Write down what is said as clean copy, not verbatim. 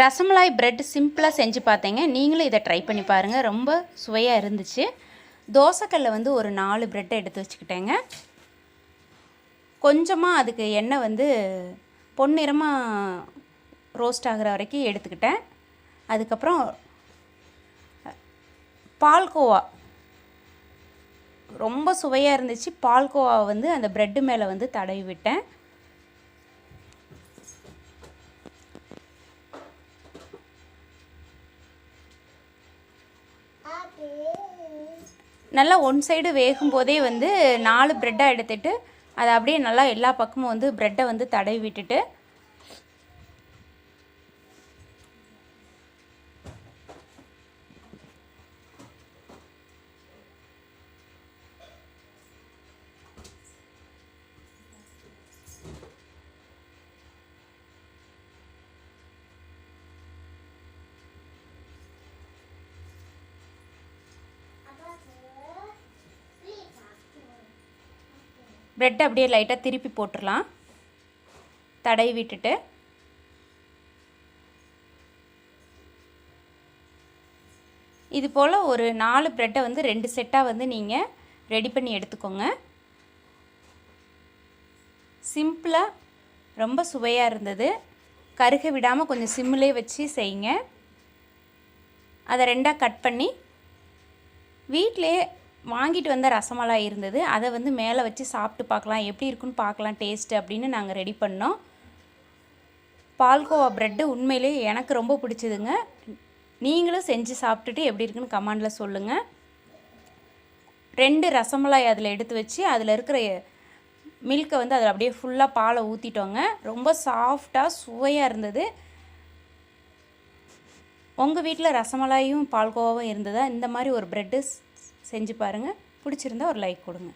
Rasmalai bread சிம்பிளாக செஞ்சு பார்த்தேங்க. நீங்களும் இதை ட்ரை பண்ணி பாருங்கள். ரொம்ப சுவையாக இருந்துச்சு. தோசைக்கல்ல வந்து ஒரு 4 பிரெட்டை எடுத்து வச்சுக்கிட்டேங்க. கொஞ்சமாக அதுக்கு எண்ணெய் வந்து பொன்னிறமாக ரோஸ்ட் ஆகிற வரைக்கும் எடுத்துக்கிட்டேன். அதுக்கப்புறம் பால்கோவா ரொம்ப சுவையாக இருந்துச்சு. பால்கோவா வந்து அந்த பிரெட்டு மேலே வந்து தடவி விட்டேன். நல்லா ஒன் சைடு வேகும் போதே வந்து 4 பிரெட்டாக எடுத்துகிட்டு அதை அப்படியே நல்லா எல்லா பக்கமும் வந்து பிரெட்டை வந்து தடவி விட்டுட்டு பிரெட் அப்படியே லைட்டாக திருப்பி போட்டுடலாம். தடவி விட்டுட்டு இது போல் ஒரு 4 பிரெட்டை வந்து 2 செட்டாக வந்து நீங்கள் ரெடி பண்ணி எடுத்துக்கோங்க. சிம்பிளாக ரொம்ப சுவையாக இருந்தது. கருக விடாமல் கொஞ்சம் சிம்மிலே வச்சு செய்யுங்க. அதை 2ஆக கட் பண்ணி வீட்டிலே வாங்கிட்டு வந்த ரசமலாய் இருந்தது. அதை வந்து மேலே வச்சு சாப்பிட்டு பார்க்கலாம், எப்படி இருக்குன்னு பார்க்கலாம் டேஸ்ட்டு அப்படின்னு நாங்கள் ரெடி பண்ணோம். பால்கோவா ப்ரெட்டு உண்மையிலே எனக்கு ரொம்ப பிடிச்சதுங்க. நீங்களும் செஞ்சு சாப்பிட்டுட்டு எப்படி இருக்குன்னு கமெண்டில் சொல்லுங்கள். 2 ரசமலாய் அதில் எடுத்து வச்சு அதில் இருக்கிற மில்கை வந்து அதில் அப்படியே ஃபுல்லாக பாலை ஊற்றிட்டோங்க. ரொம்ப சாஃப்டாக சுவையாக இருந்தது. உங்கள் வீட்டில் ரசமலாயும் பால்கோவாவும் இருந்ததா? இந்த மாதிரி ஒரு ப்ரெட்டு செஞ்சு பாருங்கள். பிடிச்சிருந்தா ஒரு லைக் கொடுங்க.